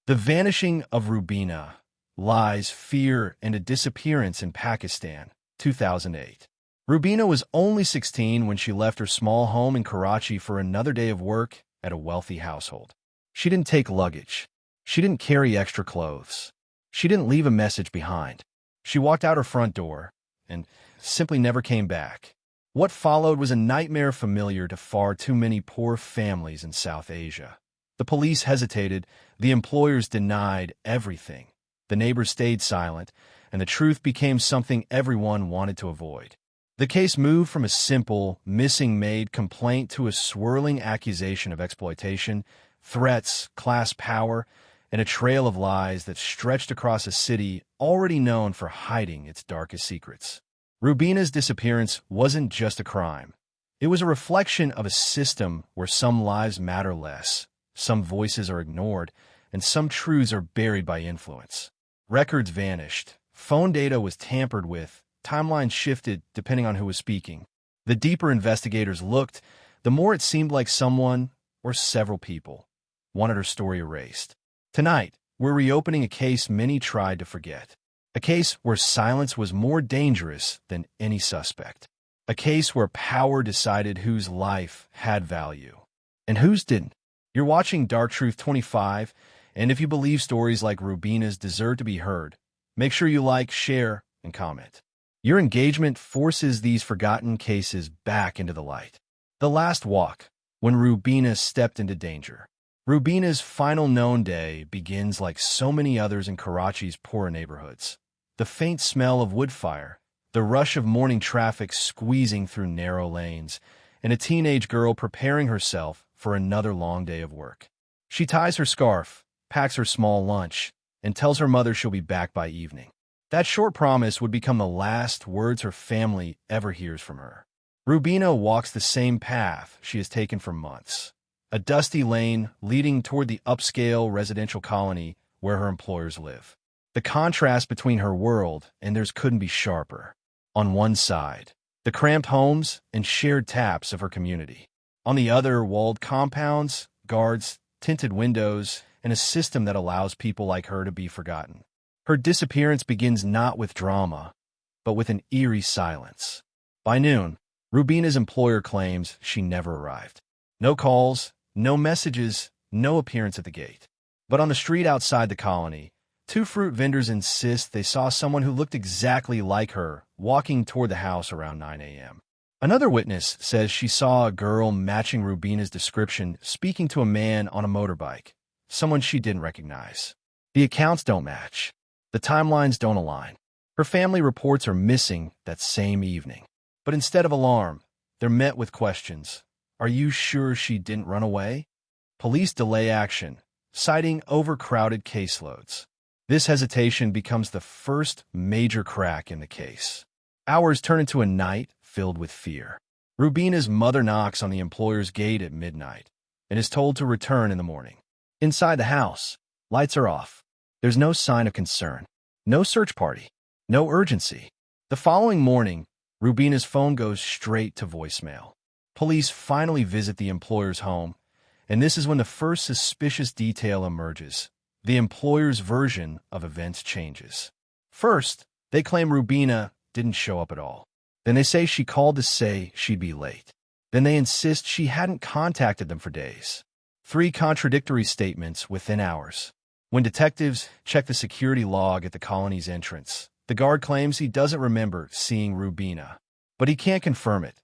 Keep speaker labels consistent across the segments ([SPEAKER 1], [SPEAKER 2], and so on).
[SPEAKER 1] The Vanishing of Rubina, Lies, Fear, and a Disappearance in Pakistan, 2008. Rubina was only 16 when she left her small home in Karachi for another day of work at a wealthy household. She didn't take luggage. She didn't carry extra clothes. She didn't leave a message behind. She walked out her front door and simply never came back. What followed was a nightmare familiar to far too many poor families in South Asia. The police hesitated, the employers denied everything. The neighbors stayed silent, and the truth became something everyone wanted to avoid. The case moved from a simple, missing maid complaint to a swirling accusation of exploitation, threats, class power, and a trail of lies that stretched across a city already known for hiding its darkest secrets. Rubina's disappearance wasn't just a crime. It was a reflection of a system where some lives matter less, some voices are ignored, and some truths are buried by influence. Records vanished, phone data was tampered with, timelines shifted depending on who was speaking. The deeper investigators looked, the more it seemed like someone, or several people, wanted her story erased. Tonight, we're reopening a case many tried to forget. A case where silence was more dangerous than any suspect. A case where power decided whose life had value and whose didn't. You're watching Dark Truth 25, and if you believe stories like Rubina's deserve to be heard, make sure you like, share, and comment. Your engagement forces these forgotten cases back into the light. The Last Walk, when Rubina stepped into danger. Rubina's final known day begins like so many others in Karachi's poorer neighborhoods. The faint smell of wood fire, the rush of morning traffic squeezing through narrow lanes, and a teenage girl preparing herself for another long day of work. She ties her scarf, packs her small lunch, and tells her mother she'll be back by evening. That short promise would become the last words her family ever hears from her. Rubina walks the same path she has taken for months, a dusty lane leading toward the upscale residential colony where her employers live. The contrast between her world and theirs couldn't be sharper. On one side, the cramped homes and shared taps of her community. On the other, walled compounds, guards, tinted windows, and a system that allows people like her to be forgotten. Her disappearance begins not with drama, but with an eerie silence. By noon, Rubina's employer claims she never arrived. No calls, no messages, no appearance at the gate. But on the street outside the colony, two fruit vendors insist they saw someone who looked exactly like her walking toward the house around 9 a.m. Another witness says she saw a girl matching Rubina's description speaking to a man on a motorbike, someone she didn't recognize. The accounts don't match. The timelines don't align. Her family reports are missing that same evening. But instead of alarm, they're met with questions. Are you sure she didn't run away? Police delay action, citing overcrowded caseloads. This hesitation becomes the first major crack in the case. Hours turn into a night filled with fear. Rubina's mother knocks on the employer's gate at midnight and is told to return in the morning. Inside the house, lights are off. There's no sign of concern, no search party, no urgency. The following morning, Rubina's phone goes straight to voicemail. Police finally visit the employer's home, and this is when the first suspicious detail emerges. The employer's version of events changes. First, they claim Rubina didn't show up at all. Then they say she called to say she'd be late. Then they insist she hadn't contacted them for days. 3 contradictory statements within hours. When detectives check the security log at the colony's entrance, the guard claims he doesn't remember seeing Rubina, but he can't confirm it.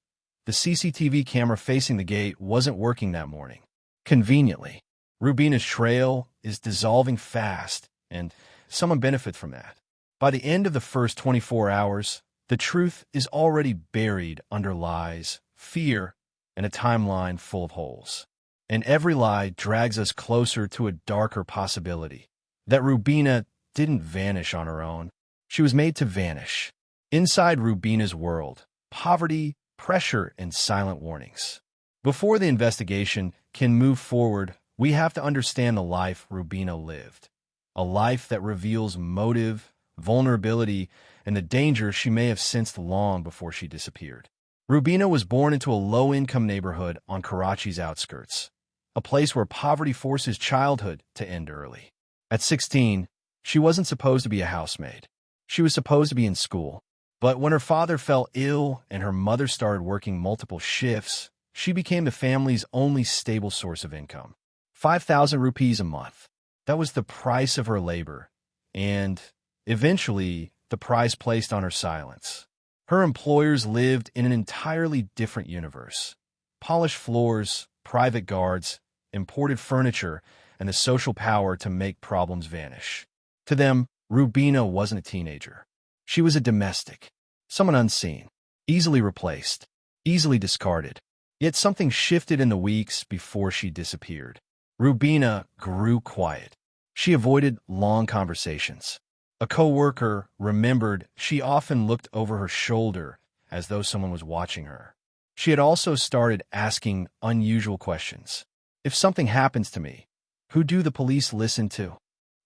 [SPEAKER 1] The CCTV camera facing the gate wasn't working that morning. Conveniently, Rubina's trail is dissolving fast, and someone benefits from that. By the end of the first 24 hours, the truth is already buried under lies, fear, and a timeline full of holes. And every lie drags us closer to a darker possibility, that Rubina didn't vanish on her own. She was made to vanish. Inside Rubina's world, poverty, pressure, and silent warnings. Before the investigation can move forward, we have to understand the life Rubina lived. A life that reveals motive, vulnerability, and the danger she may have sensed long before she disappeared. Rubina was born into a low-income neighborhood on Karachi's outskirts, a place where poverty forces childhood to end early. At 16, she wasn't supposed to be a housemaid. She was supposed to be in school. But when her father fell ill and her mother started working multiple shifts, she became the family's only stable source of income. 5,000 rupees a month. That was the price of her labor, and eventually the price placed on her silence. Her employers lived in an entirely different universe. Polished floors, private guards, imported furniture, and the social power to make problems vanish. To them, Rubina wasn't a teenager. She was a domestic, someone unseen, easily replaced, easily discarded. Yet something shifted in the weeks before she disappeared. Rubina grew quiet. She avoided long conversations. A coworker remembered she often looked over her shoulder as though someone was watching her. She had also started asking unusual questions. If something happens to me, who do the police listen to?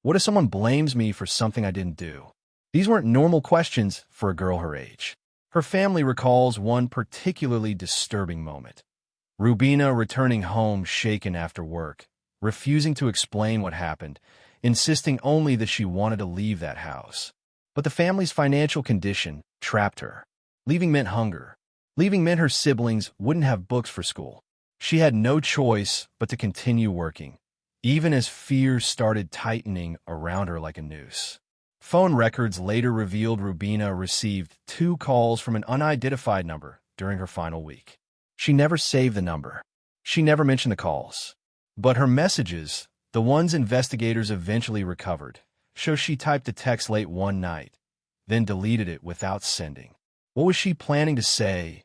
[SPEAKER 1] What if someone blames me for something I didn't do? These weren't normal questions for a girl her age. Her family recalls one particularly disturbing moment. Rubina returning home shaken after work, refusing to explain what happened, insisting only that she wanted to leave that house. But the family's financial condition trapped her. Leaving meant hunger. Leaving meant her siblings wouldn't have books for school. She had no choice but to continue working, even as fears started tightening around her like a noose. Phone records later revealed Rubina received 2 calls from an unidentified number during her final week. She never saved the number. She never mentioned the calls. But her messages, the ones investigators eventually recovered, show she typed a text late one night, then deleted it without sending. What was she planning to say,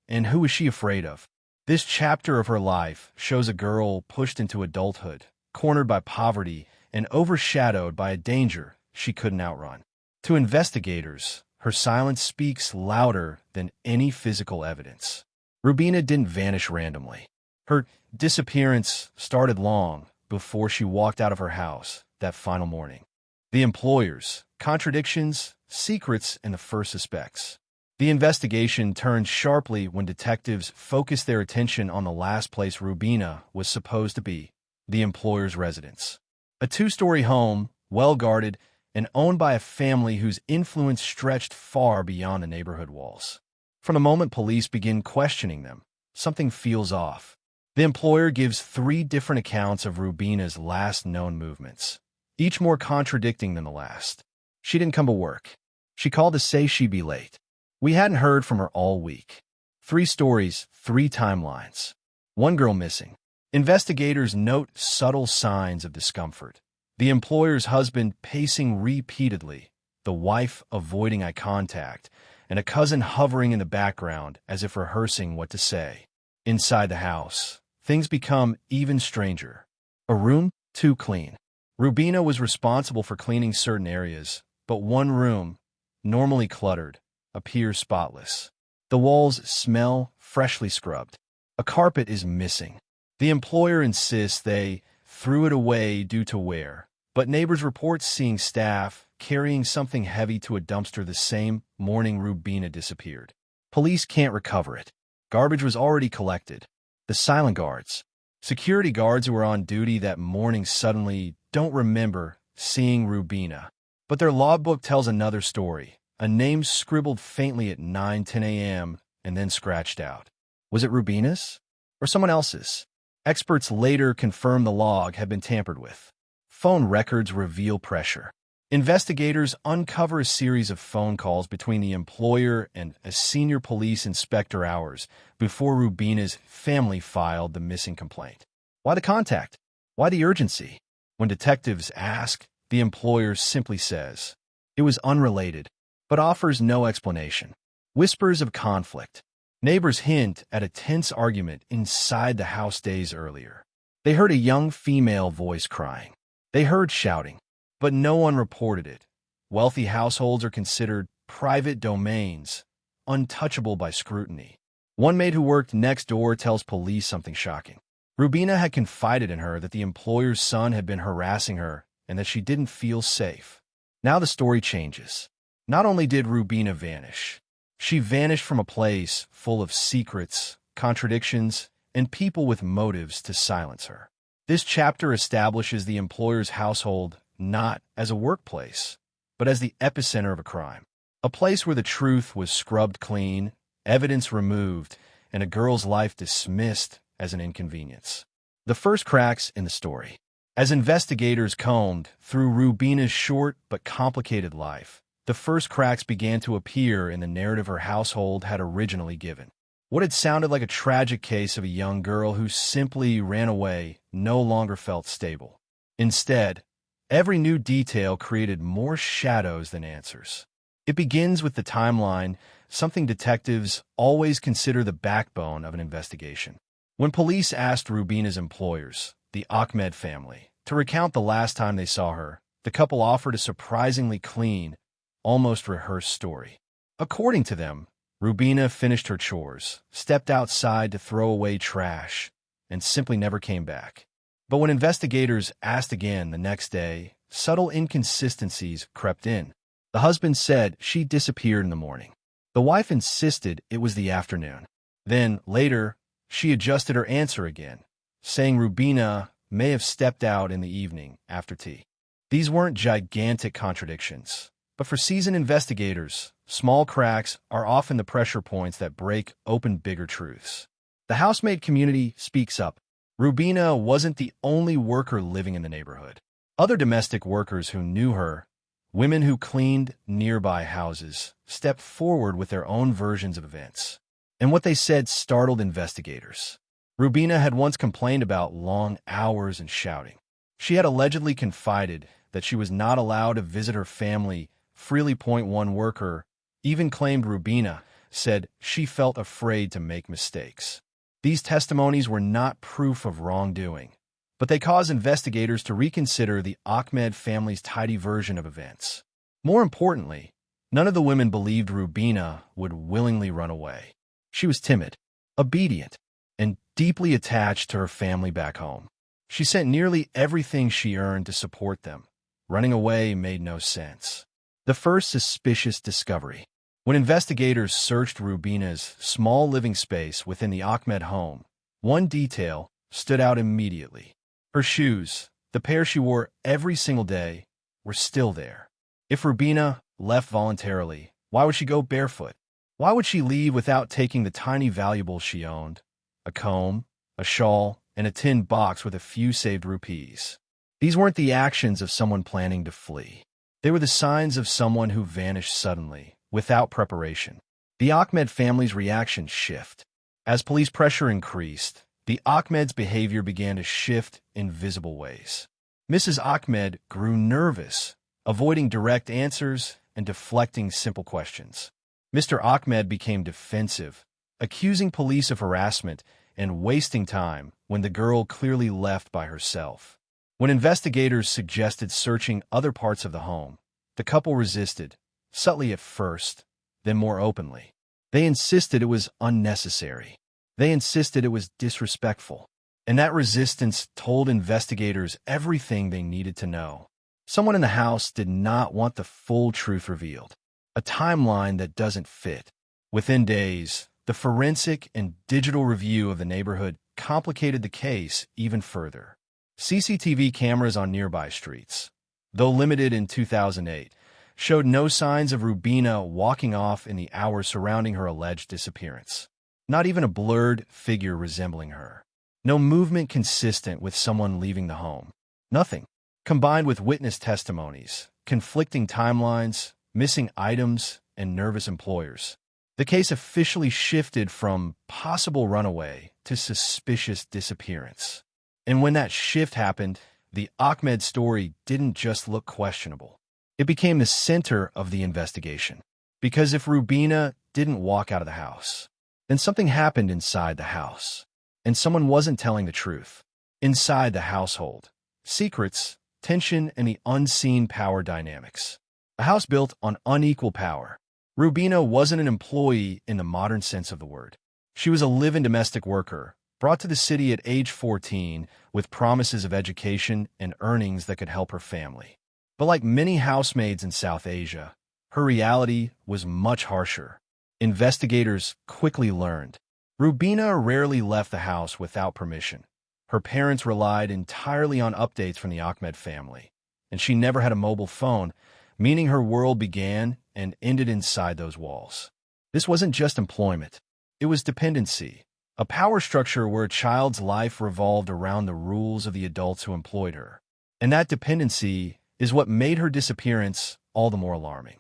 [SPEAKER 1] and who was she afraid of? This chapter of her life shows a girl pushed into adulthood, cornered by poverty, and overshadowed by a danger she couldn't outrun. To investigators, her silence speaks louder than any physical evidence. Rubina didn't vanish randomly. Her disappearance started long before she walked out of her house that final morning. The employers, contradictions, secrets, and the first suspects. The investigation turned sharply when detectives focused their attention on the last place Rubina was supposed to be, the employer's residence. A 2-story home, well-guarded, and owned by a family whose influence stretched far beyond the neighborhood walls. From the moment police begin questioning them, something feels off. The employer gives 3 different accounts of Rubina's last known movements, each more contradicting than the last. She didn't come to work. She called to say she'd be late. We hadn't heard from her all week. 3 stories, 3 timelines. 1 girl missing. Investigators note subtle signs of discomfort. The employer's husband pacing repeatedly, the wife avoiding eye contact, and a cousin hovering in the background as if rehearsing what to say. Inside the house, things become even stranger. A room too clean. Rubina was responsible for cleaning certain areas, but one room, normally cluttered, appears spotless. The walls smell freshly scrubbed. A carpet is missing. The employer insists they threw it away due to wear, but neighbors report seeing staff carrying something heavy to a dumpster the same morning Rubina disappeared. Police can't recover it. Garbage was already collected. The silent guards, security guards who were on duty that morning suddenly don't remember seeing Rubina. But their logbook tells another story. A name scribbled faintly at 9:10 a.m. and then scratched out. Was it Rubina's? Or someone else's? Experts later confirmed the log had been tampered with. Phone records reveal pressure. Investigators uncover a series of phone calls between the employer and a senior police inspector hours before Rubina's family filed the missing complaint. Why the contact? Why the urgency? When detectives ask, the employer simply says, it was unrelated, but offers no explanation. Whispers of conflict. Neighbors hint at a tense argument inside the house days earlier. They heard a young female voice crying. They heard shouting, but no one reported it. Wealthy households are considered private domains, untouchable by scrutiny. One maid who worked next door tells police something shocking. Rubina had confided in her that the employer's son had been harassing her and that she didn't feel safe. Now the story changes. Not only did Rubina vanish, she vanished from a place full of secrets, contradictions, and people with motives to silence her. This chapter establishes the employer's household not as a workplace, but as the epicenter of a crime. A place where the truth was scrubbed clean, evidence removed, and a girl's life dismissed as an inconvenience. The first cracks in the story. As investigators combed through Rubina's short but complicated life, the first cracks began to appear in the narrative her household had originally given. What had sounded like a tragic case of a young girl who simply ran away no longer felt stable. Instead, every new detail created more shadows than answers. It begins with the timeline, something detectives always consider the backbone of an investigation. When police asked Rubina's employers, the Ahmed family, to recount the last time they saw her, the couple offered a surprisingly clean, almost rehearsed story. According to them, Rubina finished her chores, stepped outside to throw away trash, and simply never came back. But when investigators asked again the next day, subtle inconsistencies crept in. The husband said she disappeared in the morning. The wife insisted it was the afternoon. Then, later, she adjusted her answer again, saying Rubina may have stepped out in the evening after tea. These weren't gigantic contradictions, but for seasoned investigators, small cracks are often the pressure points that break open bigger truths. The housemaid community speaks up. Rubina wasn't the only worker living in the neighborhood. Other domestic workers who knew her, women who cleaned nearby houses, stepped forward with their own versions of events. And what they said startled investigators. Rubina had once complained about long hours and shouting. She had allegedly confided that she was not allowed to visit her family freely. One worker even claimed Rubina said she felt afraid to make mistakes. These testimonies were not proof of wrongdoing, but they caused investigators to reconsider the Ahmed family's tidy version of events. More importantly, none of the women believed Rubina would willingly run away. She was timid, obedient, and deeply attached to her family back home. She sent nearly everything she earned to support them. Running away made no sense. The first suspicious discovery. When investigators searched Rubina's small living space within the Ahmed home, one detail stood out immediately. Her shoes, the pair she wore every single day, were still there. If Rubina left voluntarily, why would she go barefoot? Why would she leave without taking the tiny valuables she owned? A comb, a shawl, and a tin box with a few saved rupees. These weren't the actions of someone planning to flee. They were the signs of someone who vanished suddenly, without preparation. The Ahmed family's reaction shifted. As police pressure increased, the Ahmed's behavior began to shift in visible ways. Mrs. Ahmed grew nervous, avoiding direct answers and deflecting simple questions. Mr. Ahmed became defensive, accusing police of harassment and wasting time when the girl clearly left by herself. When investigators suggested searching other parts of the home, the couple resisted, subtly at first, then more openly. They insisted it was unnecessary. They insisted it was disrespectful. And that resistance told investigators everything they needed to know. Someone in the house did not want the full truth revealed. A timeline that doesn't fit. Within days, the forensic and digital review of the neighborhood complicated the case even further. CCTV cameras on nearby streets, though limited in 2008, showed no signs of Rubina walking off in the hours surrounding her alleged disappearance. Not even a blurred figure resembling her. No movement consistent with someone leaving the home. Nothing. Combined with witness testimonies, conflicting timelines, missing items, and nervous employers, the case officially shifted from possible runaway to suspicious disappearance. And when that shift happened, the Ahmed story didn't just look questionable. It became the center of the investigation. Because if Rubina didn't walk out of the house, then something happened inside the house. And someone wasn't telling the truth. Inside the household. Secrets, tension, and the unseen power dynamics. A house built on unequal power. Rubina wasn't an employee in the modern sense of the word. She was a live-in domestic worker, brought to the city at age 14 with promises of education and earnings that could help her family. But like many housemaids in South Asia, her reality was much harsher. Investigators quickly learned. Rubina rarely left the house without permission. Her parents relied entirely on updates from the Ahmed family, and she never had a mobile phone, meaning her world began and ended inside those walls. This wasn't just employment. It was dependency, a power structure where a child's life revolved around the rules of the adults who employed her. And that dependency is what made her disappearance all the more alarming.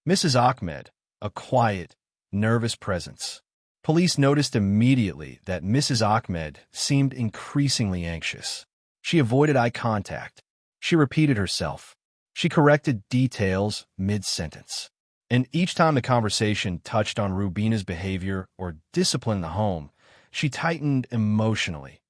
[SPEAKER 1] Mrs. Ahmed, a quiet, nervous presence. Police noticed immediately that Mrs. Ahmed seemed increasingly anxious. She avoided eye contact. She repeated herself. She corrected details mid-sentence. And each time the conversation touched on Rubina's behavior or discipline in the home, she tightened emotionally,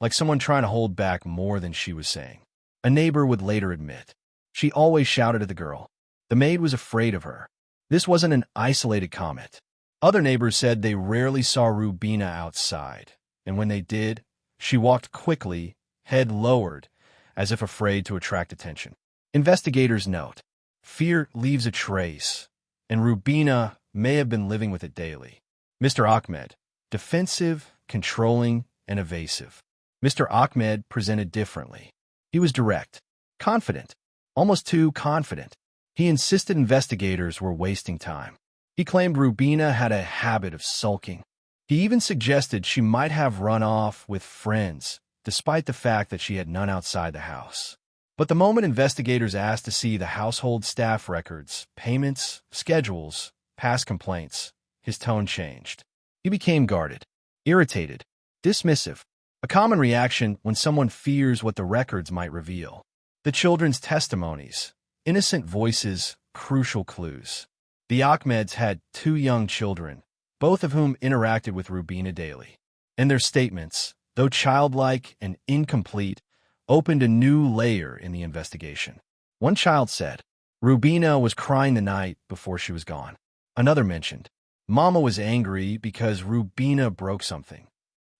[SPEAKER 1] like someone trying to hold back more than she was saying. A neighbor would later admit, she always shouted at the girl. The maid was afraid of her. This wasn't an isolated comment. Other neighbors said they rarely saw Rubina outside, and when they did, she walked quickly, head lowered, as if afraid to attract attention. Investigators note, fear leaves a trace, and Rubina may have been living with it daily. Mr. Ahmed, defensive, controlling, and evasive. Mr. Ahmed presented differently. He was direct, confident, almost too confident. He insisted investigators were wasting time. He claimed Rubina had a habit of sulking. He even suggested she might have run off with friends, despite the fact that she had none outside the house. But the moment investigators asked to see the household staff records, payments, schedules, past complaints, his tone changed. He became guarded, irritated, dismissive, a common reaction when someone fears what the records might reveal. The children's testimonies, innocent voices, crucial clues. The Ahmeds had 2 young children, both of whom interacted with Rubina daily. And their statements, though childlike and incomplete, opened a new layer in the investigation. One child said, Rubina was crying the night before she was gone. Another mentioned, Mama was angry because Rubina broke something.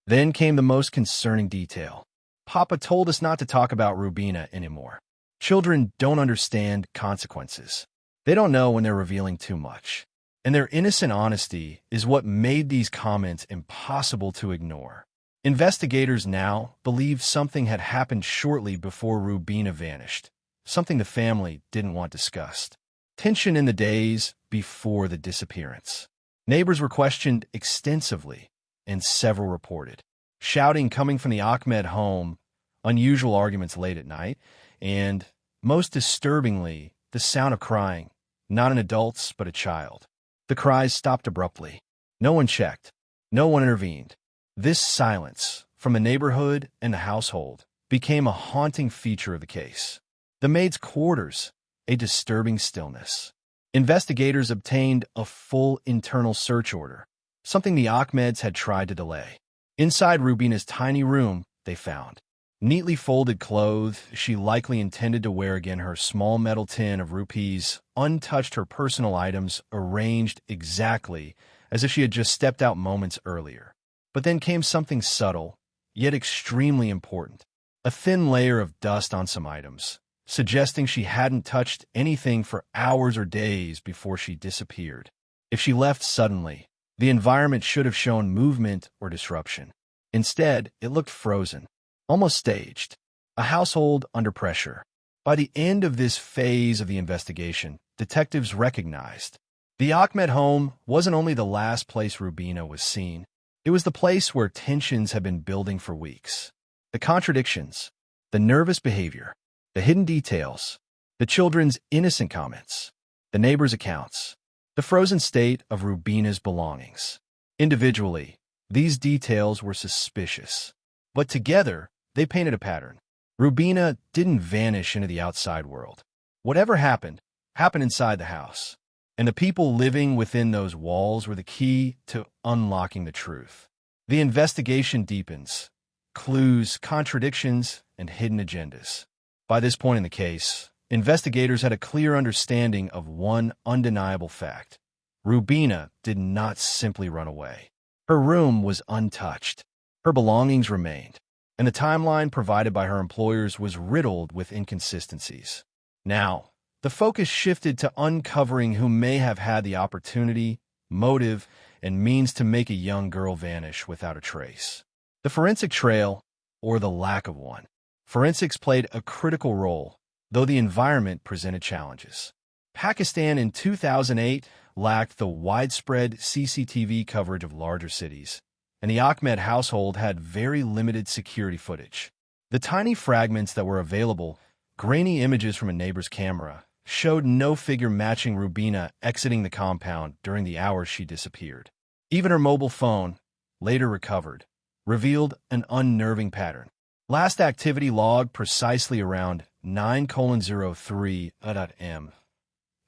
[SPEAKER 1] Then came the most concerning detail. Papa told us not to talk about Rubina anymore. Children don't understand consequences. They don't know when they're revealing too much. And their innocent honesty is what made these comments impossible to ignore. Investigators now believe something had happened shortly before Rubina vanished, something the family didn't want discussed. Tension in the days before the disappearance. Neighbors were questioned extensively, and several reported. Shouting coming from the Ahmed home, unusual arguments late at night, and, most disturbingly, the sound of crying, not an adult's but a child. The cries stopped abruptly. No one checked. No one intervened. This silence, from the neighborhood and the household, became a haunting feature of the case. The maid's quarters, a disturbing stillness. Investigators obtained a full internal search order, something the Ahmeds had tried to delay. Inside Rubina's tiny room, they found neatly folded clothes she likely intended to wear again, her small metal tin of rupees, untouched, her personal items arranged exactly as if she had just stepped out moments earlier. But then came something subtle, yet extremely important. A thin layer of dust on some items, suggesting she hadn't touched anything for hours or days before she disappeared. If she left suddenly, the environment should have shown movement or disruption. Instead, it looked frozen, almost staged, a household under pressure. By the end of this phase of the investigation, detectives recognized the Ahmed home wasn't only the last place Rubina was seen, it was the place where tensions had been building for weeks. The contradictions, the nervous behavior, the hidden details, the children's innocent comments, the neighbors' accounts, the frozen state of Rubina's belongings. Individually, these details were suspicious, but together, they painted a pattern. Rubina didn't vanish into the outside world. Whatever happened, happened inside the house. And the people living within those walls were the key to unlocking the truth. The investigation deepens. Clues, contradictions, and hidden agendas. By this point in the case, investigators had a clear understanding of one undeniable fact. Rubina did not simply run away. Her room was untouched. Her belongings remained. And the timeline provided by her employers was riddled with inconsistencies. Now, the focus shifted to uncovering who may have had the opportunity, motive, and means to make a young girl vanish without a trace. The forensic trail, or the lack of one. Forensics played a critical role, though the environment presented challenges. Pakistan in 2008 lacked the widespread CCTV coverage of larger cities, and the Ahmed household had very limited security footage. The tiny fragments that were available, grainy images from a neighbor's camera, showed no figure matching Rubina exiting the compound during the hours she disappeared. Even her mobile phone, later recovered, revealed an unnerving pattern. Last activity logged precisely around 9:03 a.m.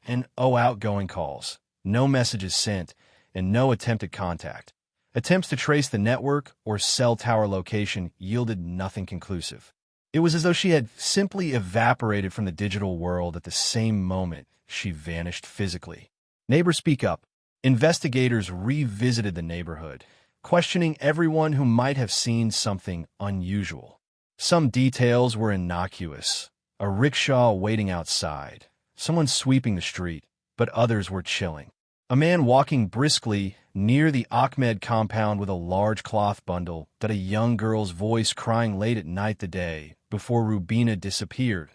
[SPEAKER 1] and outgoing calls, no messages sent, and no attempted contact. Attempts to trace the network or cell tower location yielded nothing conclusive. It was as though she had simply evaporated from the digital world at the same moment she vanished physically. Neighbors speak up. Investigators revisited the neighborhood, questioning everyone who might have seen something unusual. Some details were innocuous: a rickshaw waiting outside, someone sweeping the street, but others were chilling. A man walking briskly near the Ahmed compound with a large cloth bundle, that a young girl's voice crying late at night the day before Rubina disappeared.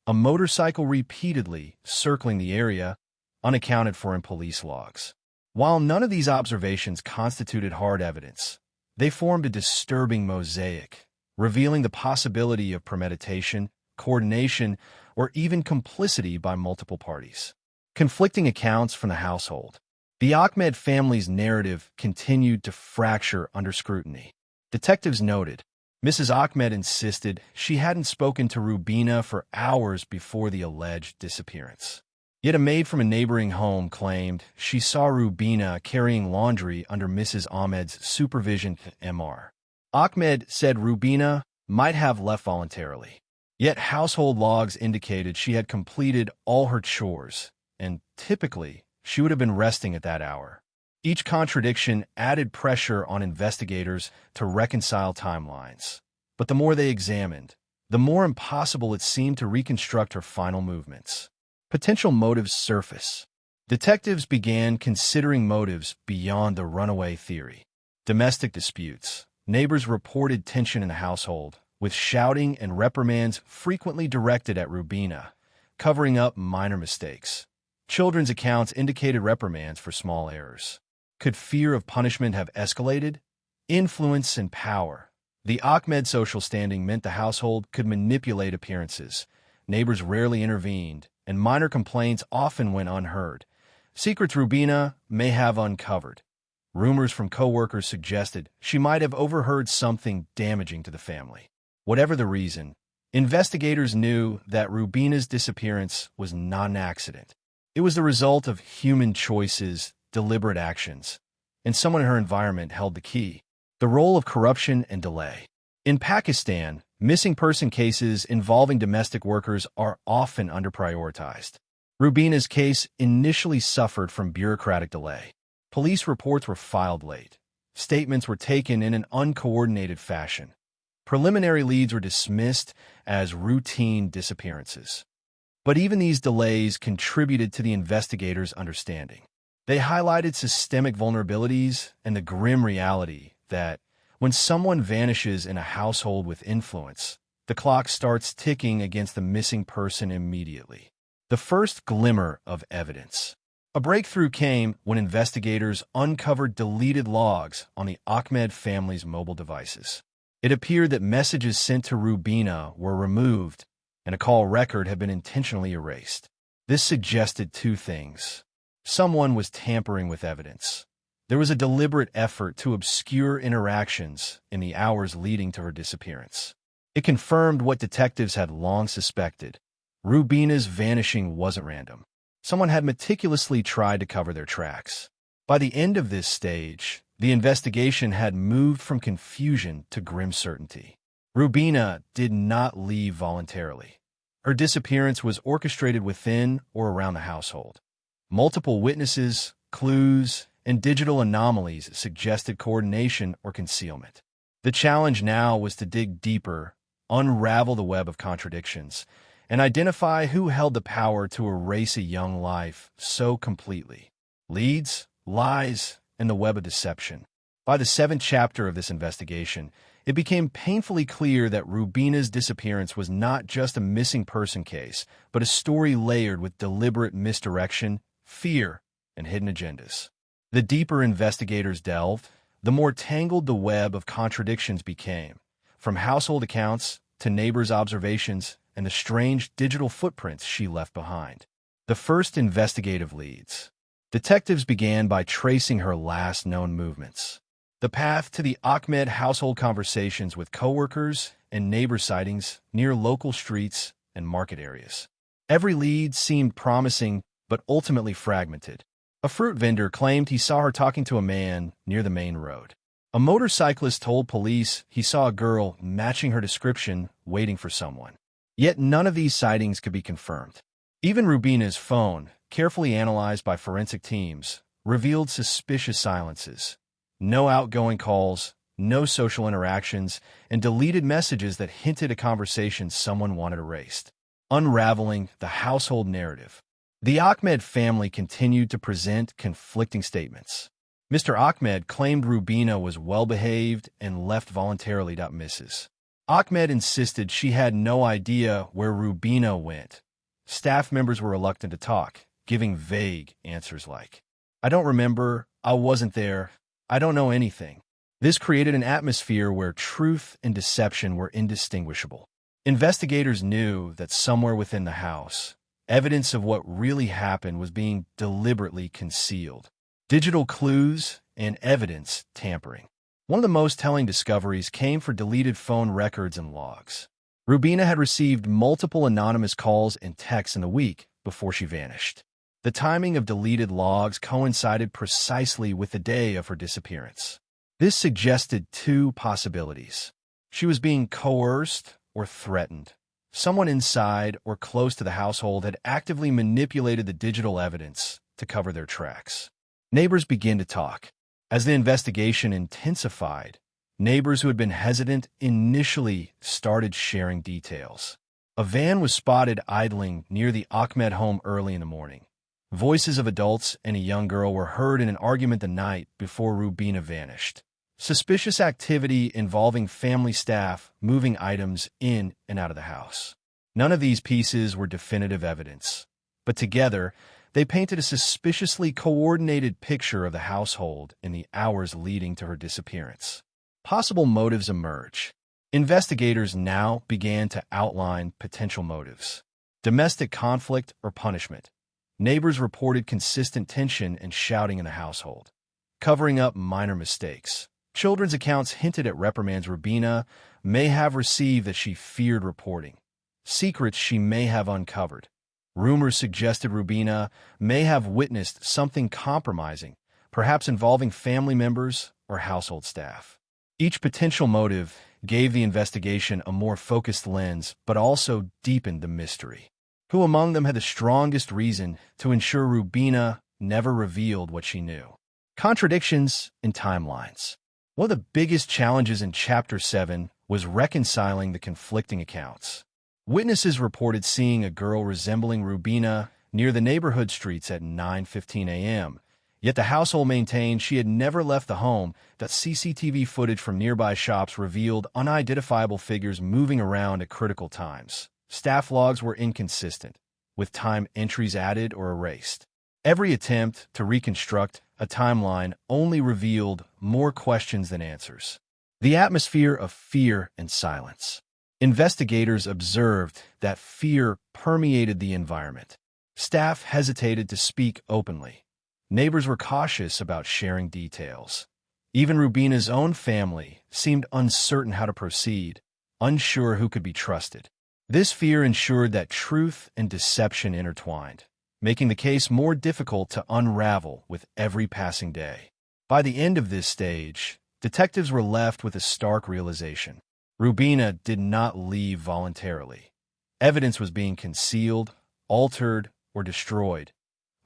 [SPEAKER 1] A motorcycle repeatedly circling the area, unaccounted for in police logs. While none of these observations constituted hard evidence, they formed a disturbing mosaic, revealing the possibility of premeditation, coordination, or even complicity by multiple parties. Conflicting accounts from the household. The Ahmed family's narrative continued to fracture under scrutiny. Detectives noted, Mrs. Ahmed insisted she hadn't spoken to Rubina for hours before the alleged disappearance. Yet a maid from a neighboring home claimed she saw Rubina carrying laundry under Mrs. Ahmed's supervision. Mr. Ahmed said Rubina might have left voluntarily. Yet household logs indicated she had completed all her chores, and typically, she would have been resting at that hour. Each contradiction added pressure on investigators to reconcile timelines. But the more they examined, the more impossible it seemed to reconstruct her final movements. Potential motives surface. Detectives began considering motives beyond the runaway theory. Domestic disputes. Neighbors reported tension in the household, with shouting and reprimands frequently directed at Rubina, covering up minor mistakes. Children's accounts indicated reprimands for small errors. Could fear of punishment have escalated? Influence and power. The Ahmed social standing meant the household could manipulate appearances. Neighbors rarely intervened, and minor complaints often went unheard. Secrets Rubina may have uncovered. Rumors from co-workers suggested she might have overheard something damaging to the family. Whatever the reason, investigators knew that Rubina's disappearance was not an accident. It was the result of human choices, deliberate actions, and someone in her environment held the key: the role of corruption and delay. In Pakistan, missing person cases involving domestic workers are often underprioritized. Rubina's case initially suffered from bureaucratic delay. Police reports were filed late. Statements were taken in an uncoordinated fashion. Preliminary leads were dismissed as routine disappearances. But even these delays contributed to the investigators' understanding. They highlighted systemic vulnerabilities and the grim reality that, when someone vanishes in a household with influence, the clock starts ticking against the missing person immediately. The first glimmer of evidence. A breakthrough came when investigators uncovered deleted logs on the Ahmed family's mobile devices. It appeared that messages sent to Rubina were removed, and a call record had been intentionally erased. This suggested two things. Someone was tampering with evidence. There was a deliberate effort to obscure interactions in the hours leading to her disappearance. It confirmed what detectives had long suspected. Rubina's vanishing wasn't random. Someone had meticulously tried to cover their tracks. By the end of this stage, the investigation had moved from confusion to grim certainty. Rubina did not leave voluntarily. Her disappearance was orchestrated within or around the household. Multiple witnesses, clues, and digital anomalies suggested coordination or concealment. The challenge now was to dig deeper, unravel the web of contradictions, and identify who held the power to erase a young life so completely. Leads, lies, and the web of deception. By the 7th chapter of this investigation, It became painfully clear that Rubina's disappearance was not just a missing person case, but a story layered with deliberate misdirection, fear, and hidden agendas. The deeper investigators delved, the more tangled the web of contradictions became, from household accounts to neighbors' observations and the strange digital footprints she left behind. The first investigative leads. Detectives began by tracing her last known movements. The path to the Ahmed household, conversations with coworkers and neighbor sightings near local streets and market areas. Every lead seemed promising, but ultimately fragmented. A fruit vendor claimed he saw her talking to a man near the main road. A motorcyclist told police he saw a girl matching her description waiting for someone. Yet none of these sightings could be confirmed. Even Rubina's phone, carefully analyzed by forensic teams, revealed suspicious silences. No outgoing calls, no social interactions, and deleted messages that hinted at conversations someone wanted erased. Unraveling the household narrative. The Ahmed family continued to present conflicting statements. Mr. Ahmed claimed Rubina was well-behaved and left voluntarily. Mrs. Ahmed insisted she had no idea where Rubina went. Staff members were reluctant to talk, giving vague answers like, "I don't remember, I wasn't there, I don't know anything." This created an atmosphere where truth and deception were indistinguishable. Investigators knew that somewhere within the house, evidence of what really happened was being deliberately concealed. Digital clues and evidence tampering. One of the most telling discoveries came for deleted phone records and logs. Rubina had received multiple anonymous calls and texts in the week before she vanished. The timing of deleted logs coincided precisely with the day of her disappearance. This suggested two possibilities. She was being coerced or threatened. Someone inside or close to the household had actively manipulated the digital evidence to cover their tracks. Neighbors began to talk. As the investigation intensified, neighbors who had been hesitant initially started sharing details. A van was spotted idling near the Ahmed home early in the morning. Voices of adults and a young girl were heard in an argument the night before Rubina vanished. Suspicious activity involving family staff moving items in and out of the house. None of these pieces were definitive evidence, but together they painted a suspiciously coordinated picture of the household in the hours leading to her disappearance. Possible motives emerge. Investigators now began to outline potential motives. Domestic conflict or punishment. Neighbors reported consistent tension and shouting in the household. Covering up minor mistakes. Children's accounts hinted at reprimands Rubina may have received that she feared reporting. Secrets she may have uncovered. Rumors suggested Rubina may have witnessed something compromising, perhaps involving family members or household staff. Each potential motive gave the investigation a more focused lens, but also deepened the mystery. Who among them had the strongest reason to ensure Rubina never revealed what she knew? Contradictions in timelines. One of the biggest challenges in Chapter 7 was reconciling the conflicting accounts. Witnesses reported seeing a girl resembling Rubina near the neighborhood streets at 9:15 a.m., yet the household maintained she had never left the home. That CCTV footage from nearby shops revealed unidentifiable figures moving around at critical times. Staff logs were inconsistent, with time entries added or erased. Every attempt to reconstruct a timeline only revealed more questions than answers. The atmosphere of fear and silence. Investigators observed that fear permeated the environment. Staff hesitated to speak openly. Neighbors were cautious about sharing details. Even Rubina's own family seemed uncertain how to proceed, unsure who could be trusted. This fear ensured that truth and deception intertwined, making the case more difficult to unravel with every passing day. By the end of this stage, detectives were left with a stark realization. Rubina did not leave voluntarily. Evidence was being concealed, altered, or destroyed.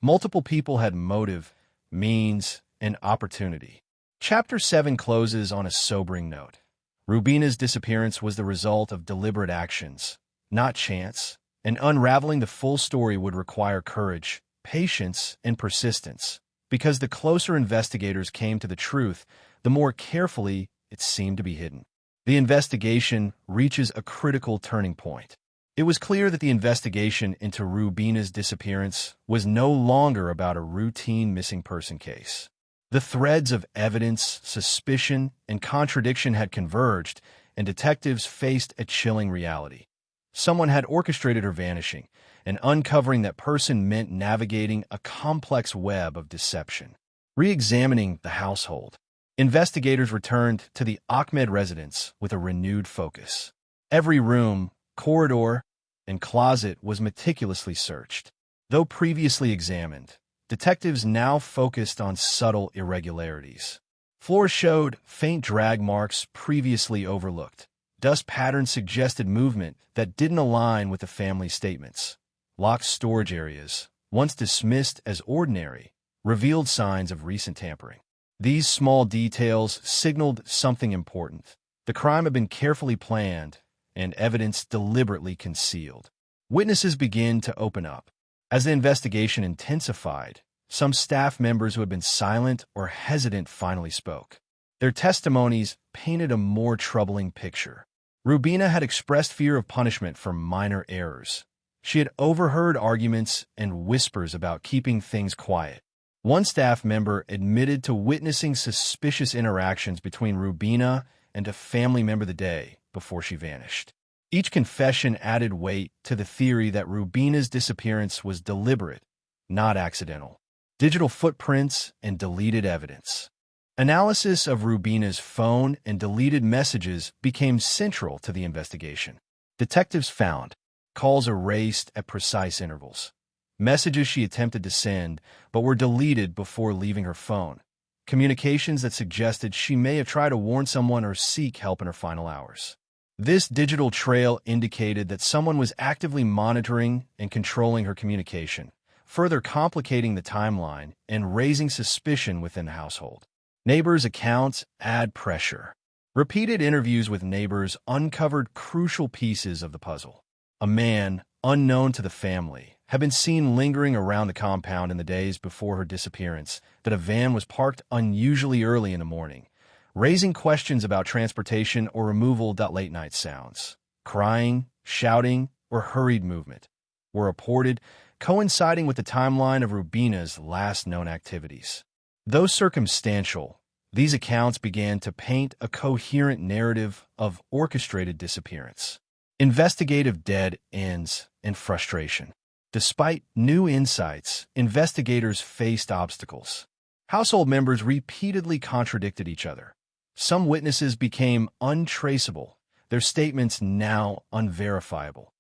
[SPEAKER 1] Multiple people had motive, means, and opportunity. Chapter 7 closes on a sobering note. Rubina's disappearance was the result of deliberate actions, not chance, and unraveling the full story would require courage, patience, and persistence, because the closer investigators came to the truth, the more carefully it seemed to be hidden. The investigation reaches a critical turning point. It was clear that the investigation into Rubina's disappearance was no longer about a routine missing person case. The threads of evidence, suspicion, and contradiction had converged, and detectives faced a chilling reality. Someone had orchestrated her vanishing, and uncovering that person meant navigating a complex web of deception. Re-examining the household, investigators returned to the Ahmed residence with a renewed focus. Every room, corridor, and closet was meticulously searched. Though previously examined, detectives now focused on subtle irregularities. Floors showed faint drag marks previously overlooked. Dust patterns suggested movement that didn't align with the family's statements. Locked storage areas, once dismissed as ordinary, revealed signs of recent tampering. These small details signaled something important. The crime had been carefully planned and evidence deliberately concealed. Witnesses began to open up. As the investigation intensified, some staff members who had been silent or hesitant finally spoke. Their testimonies painted a more troubling picture. Rubina had expressed fear of punishment for minor errors. She had overheard arguments and whispers about keeping things quiet. One staff member admitted to witnessing suspicious interactions between Rubina and a family member the day before she vanished. Each confession added weight to the theory that Rubina's disappearance was deliberate, not accidental. Digital footprints and deleted evidence. Analysis of Rubina's phone and deleted messages became central to the investigation. Detectives found calls erased at precise intervals, messages she attempted to send but were deleted before leaving her phone, communications that suggested she may have tried to warn someone or seek help in her final hours. This digital trail indicated that someone was actively monitoring and controlling her communication, further complicating the timeline and raising suspicion within the household. Neighbors' accounts add pressure. Repeated interviews with neighbors uncovered crucial pieces of the puzzle. A man, unknown to the family, had been seen lingering around the compound in the days before her disappearance, that a van was parked unusually early in the morning, raising questions about transportation or removal. Late-night sounds, crying, shouting, or hurried movement were reported, coinciding with the timeline of Rubina's last known activities. Though circumstantial, these accounts began to paint a coherent narrative of orchestrated disappearance, investigative dead ends, and frustration. Despite new insights, investigators faced obstacles. Household members repeatedly contradicted each other. Some witnesses became untraceable, their statements now unverifiable.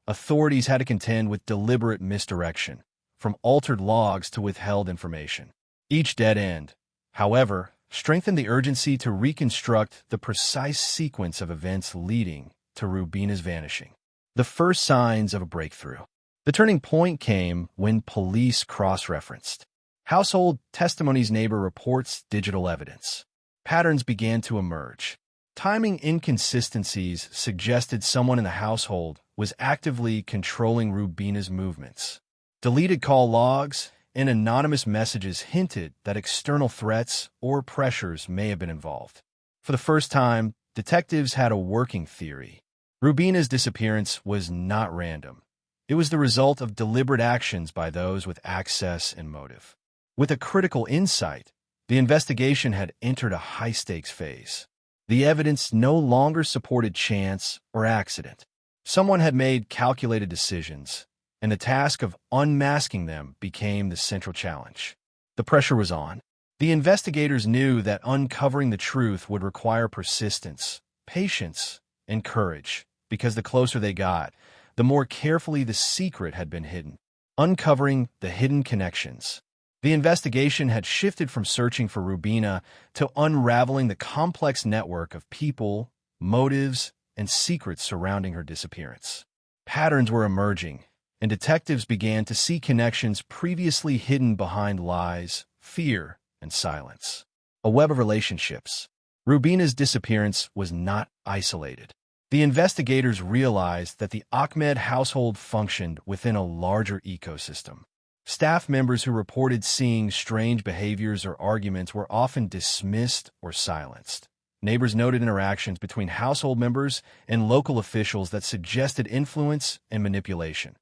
[SPEAKER 1] Authorities had to contend with deliberate misdirection, from altered logs to withheld information. Each dead end, however, strengthened the urgency to reconstruct the precise sequence of events leading to Rubina's vanishing. The first signs of a breakthrough. The turning point came when police cross-referenced household testimonies, neighbor reports, digital evidence. Patterns began to emerge. Timing inconsistencies suggested someone in the household was actively controlling Rubina's movements. Deleted call logs and anonymous messages hinted that external threats or pressures may have been involved. For the first time, detectives had a working theory. Rubina's disappearance was not random. It was the result of deliberate actions by those with access and motive. With a critical insight, the investigation had entered a high-stakes phase. The evidence no longer supported chance or accident. Someone had made calculated decisions, and the task of unmasking them became the central challenge. The pressure was on. The investigators knew that uncovering the truth would require persistence, patience, and courage, because the closer they got, the more carefully the secret had been hidden. Uncovering the hidden connections. The investigation had shifted from searching for Rubina to unraveling the complex network of people, motives, and secrets surrounding her disappearance. Patterns were emerging, and detectives began to see connections previously hidden behind lies, fear, and silence. A web of relationships. Rubina's disappearance was not isolated. The investigators realized that the Ahmed household functioned within a larger ecosystem. Staff members who reported seeing strange behaviors or arguments were often dismissed or silenced. Neighbors noted interactions between household members and local officials that suggested influence and manipulation.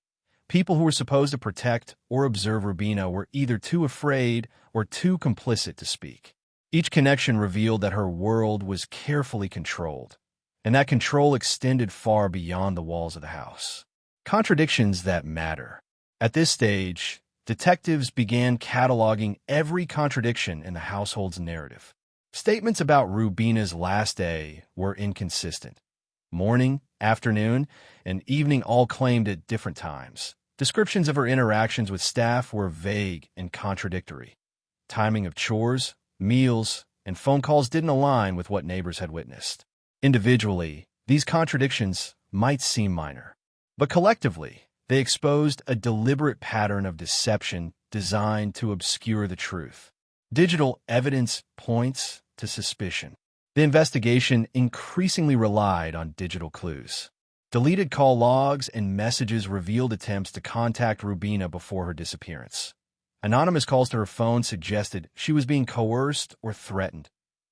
[SPEAKER 1] People who were supposed to protect or observe Rubina were either too afraid or too complicit to speak. Each connection revealed that her world was carefully controlled, and that control extended far beyond the walls of the house. Contradictions that matter. At this stage, detectives began cataloging every contradiction in the household's narrative. Statements about Rubina's last day were inconsistent. Morning, afternoon, and evening all claimed at different times. Descriptions of her interactions with staff were vague and contradictory. Timing of chores, meals, and phone calls didn't align with what neighbors had witnessed. Individually, these contradictions might seem minor, but collectively, they exposed a deliberate pattern of deception designed to obscure the truth. Digital evidence points to suspicion. The investigation increasingly relied on digital clues. Deleted call logs and messages revealed attempts to contact Rubina before her disappearance. Anonymous calls to her phone suggested she was being coerced or threatened.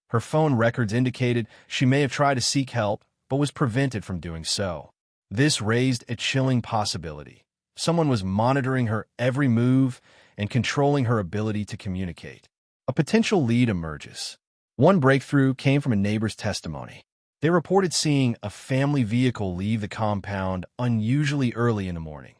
[SPEAKER 1] Her phone records indicated she may have tried to seek help, but was prevented from doing so. This raised a chilling possibility. Someone was monitoring her every move and controlling her ability to communicate. A potential lead emerges. One breakthrough came from a neighbor's testimony. They reported seeing a family vehicle leave the compound unusually early in the morning.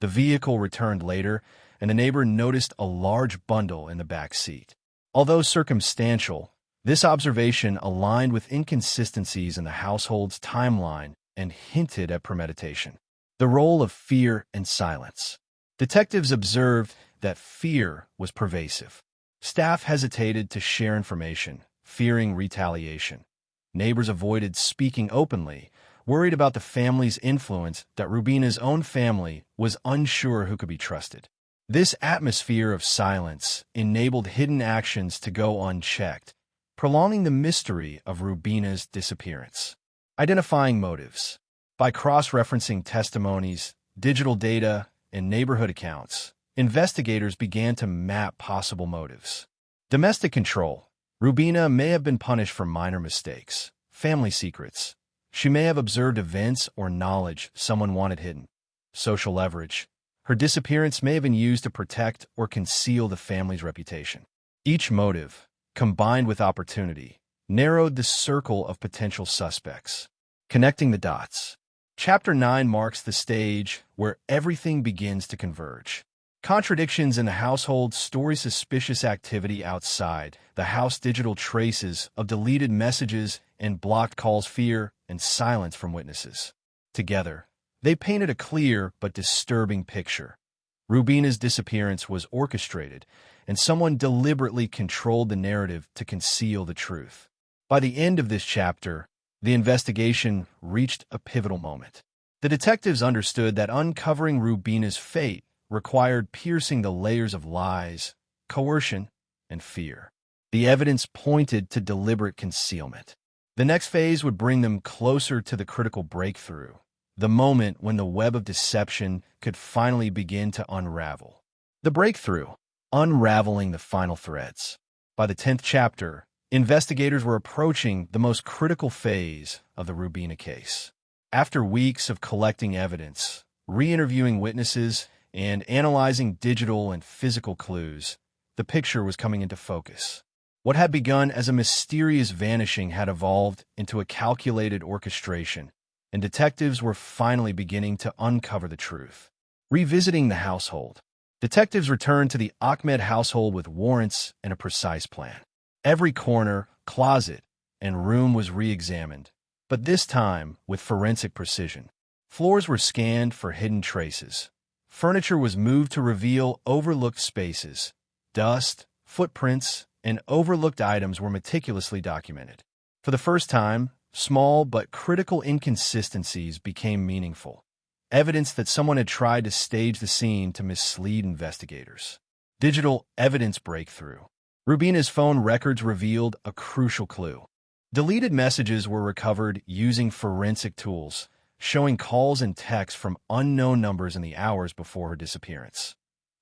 [SPEAKER 1] The vehicle returned later, and the neighbor noticed a large bundle in the back seat. Although circumstantial, this observation aligned with inconsistencies in the household's timeline and hinted at premeditation. The role of fear and silence. Detectives observed that fear was pervasive. Staff hesitated to share information, fearing retaliation. Neighbors avoided speaking openly, worried about the family's influence that Rubina's own family was unsure who could be trusted. This atmosphere of silence enabled hidden actions to go unchecked, prolonging the mystery of Rubina's disappearance. Identifying motives. By cross-referencing testimonies, digital data, and neighborhood accounts, investigators began to map possible motives. Domestic control. Rubina may have been punished for minor mistakes, family secrets. She may have observed events or knowledge someone wanted hidden. Social leverage. Her disappearance may have been used to protect or conceal the family's reputation. Each motive, combined with opportunity, narrowed the circle of potential suspects. Connecting the dots. Chapter 9 marks the stage where everything begins to converge. Contradictions in the household, story suspicious activity outside the house, digital traces of deleted messages and blocked calls, fear and silence from witnesses. Together, they painted a clear but disturbing picture. Rubina's disappearance was orchestrated, and someone deliberately controlled the narrative to conceal the truth. By the end of this chapter, the investigation reached a pivotal moment. The detectives understood that uncovering Rubina's fate required piercing the layers of lies, coercion, and fear. The evidence pointed to deliberate concealment. The next phase would bring them closer to the critical breakthrough, the moment when the web of deception could finally begin to unravel. The breakthrough, unraveling the final threads. By the 10th chapter, investigators were approaching the most critical phase of the Rubina case. After weeks of collecting evidence, re-interviewing witnesses, and analyzing digital and physical clues, the picture was coming into focus. What had begun as a mysterious vanishing had evolved into a calculated orchestration, and detectives were finally beginning to uncover the truth. Revisiting the household. Detectives returned to the Ahmed household with warrants and a precise plan. Every corner, closet, and room was re-examined, but this time with forensic precision. Floors were scanned for hidden traces. Furniture was moved to reveal overlooked spaces. Dust, footprints, and overlooked items were meticulously documented. For the first time, small but critical inconsistencies became meaningful. Evidence that someone had tried to stage the scene to mislead investigators. Digital evidence breakthrough. Rubina's phone records revealed a crucial clue. Deleted messages were recovered using forensic tools, showing calls and texts from unknown numbers in the hours before her disappearance.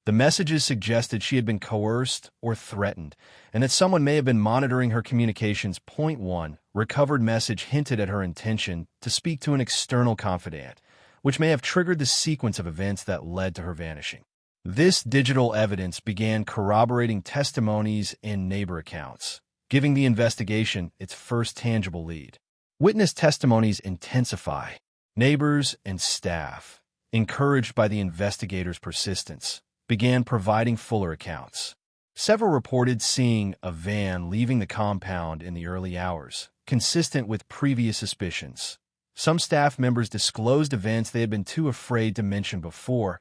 [SPEAKER 1] The messages suggested she had been coerced or threatened, and that someone may have been monitoring her communications. Point 1. recovered message hinted at her intention to speak to an external confidant, which may have triggered the sequence of events that led to her vanishing. This digital evidence began corroborating testimonies and neighbor accounts, giving the investigation its first tangible lead. Witness testimonies intensify. Neighbors and staff, encouraged by the investigators' persistence, began providing fuller accounts. Several reported seeing a van leaving the compound in the early hours, consistent with previous suspicions. Some staff members disclosed events they had been too afraid to mention before: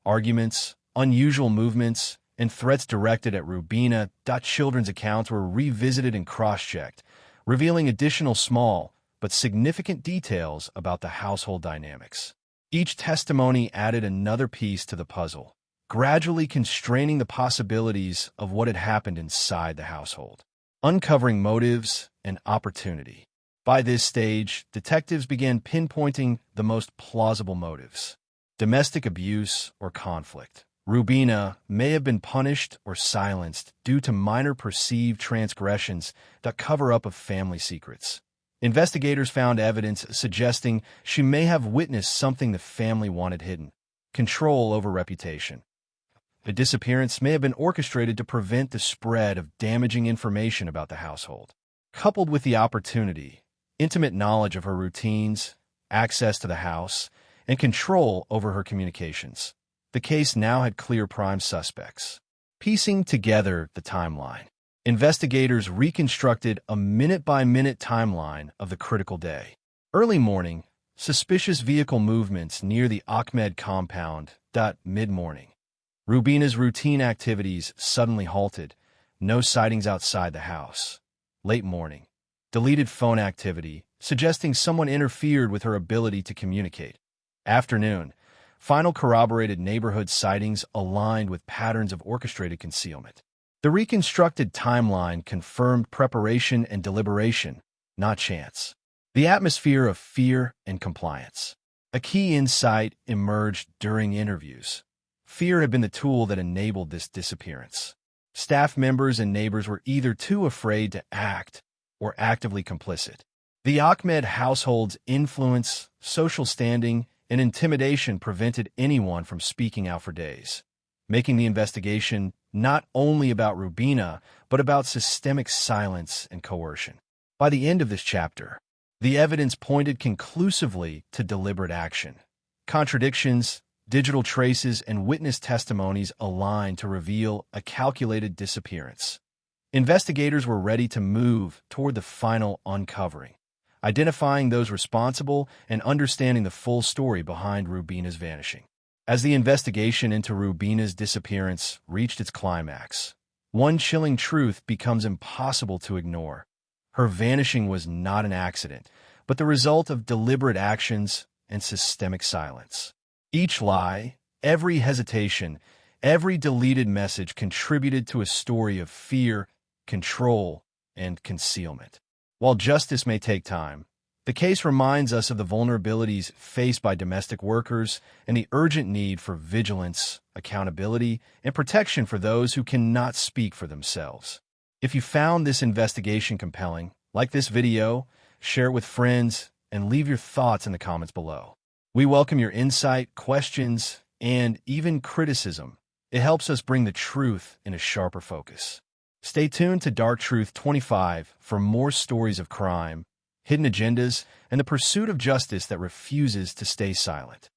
[SPEAKER 1] arguments, unusual movements, and threats directed at Rubina. Children's accounts were revisited and cross-checked, revealing additional small but significant details about the household dynamics. Each testimony added another piece to the puzzle, gradually constraining the possibilities of what had happened inside the household, uncovering motives and opportunity. By this stage, detectives began pinpointing the most plausible motives: domestic abuse or conflict. Rubina may have been punished or silenced due to minor perceived transgressions that cover up of family secrets. Investigators found evidence suggesting she may have witnessed something the family wanted hidden: control over reputation. The disappearance may have been orchestrated to prevent the spread of damaging information about the household. Coupled with the opportunity, intimate knowledge of her routines, access to the house, and control over her communications, the case now had clear prime suspects. Piecing together the timeline, investigators reconstructed a minute-by-minute timeline of the critical day. Early morning, suspicious vehicle movements near the Ahmed compound. Mid-morning, Rubina's routine activities suddenly halted, no sightings outside the house. Late morning, deleted phone activity, suggesting someone interfered with her ability to communicate. Afternoon, final corroborated neighborhood sightings aligned with patterns of orchestrated concealment. The reconstructed timeline confirmed preparation and deliberation, not chance. The atmosphere of fear and compliance. A key insight emerged during interviews. Fear had been the tool that enabled this disappearance. Staff members and neighbors were either too afraid to act or actively complicit. The Ahmed household's influence, social standing, and intimidation prevented anyone from speaking out for days, making the investigation not only about Rubina, but about systemic silence and coercion. By the end of this chapter, the evidence pointed conclusively to deliberate action. Contradictions, digital traces, and witness testimonies aligned to reveal a calculated disappearance. Investigators were ready to move toward the final uncovering, identifying those responsible and understanding the full story behind Rubina's vanishing. As the investigation into Rubina's disappearance reached its climax, one chilling truth becomes impossible to ignore. Her vanishing was not an accident, but the result of deliberate actions and systemic silence. Each lie, every hesitation, every deleted message contributed to a story of fear, control, and concealment. While justice may take time, the case reminds us of the vulnerabilities faced by domestic workers and the urgent need for vigilance, accountability, and protection for those who cannot speak for themselves. If you found this investigation compelling, like this video, share it with friends, and leave your thoughts in the comments below. We welcome your insight, questions, and even criticism. It helps us bring the truth in a sharper focus. Stay tuned to Dark Truth 25 for more stories of crime, hidden agendas, and the pursuit of justice that refuses to stay silent.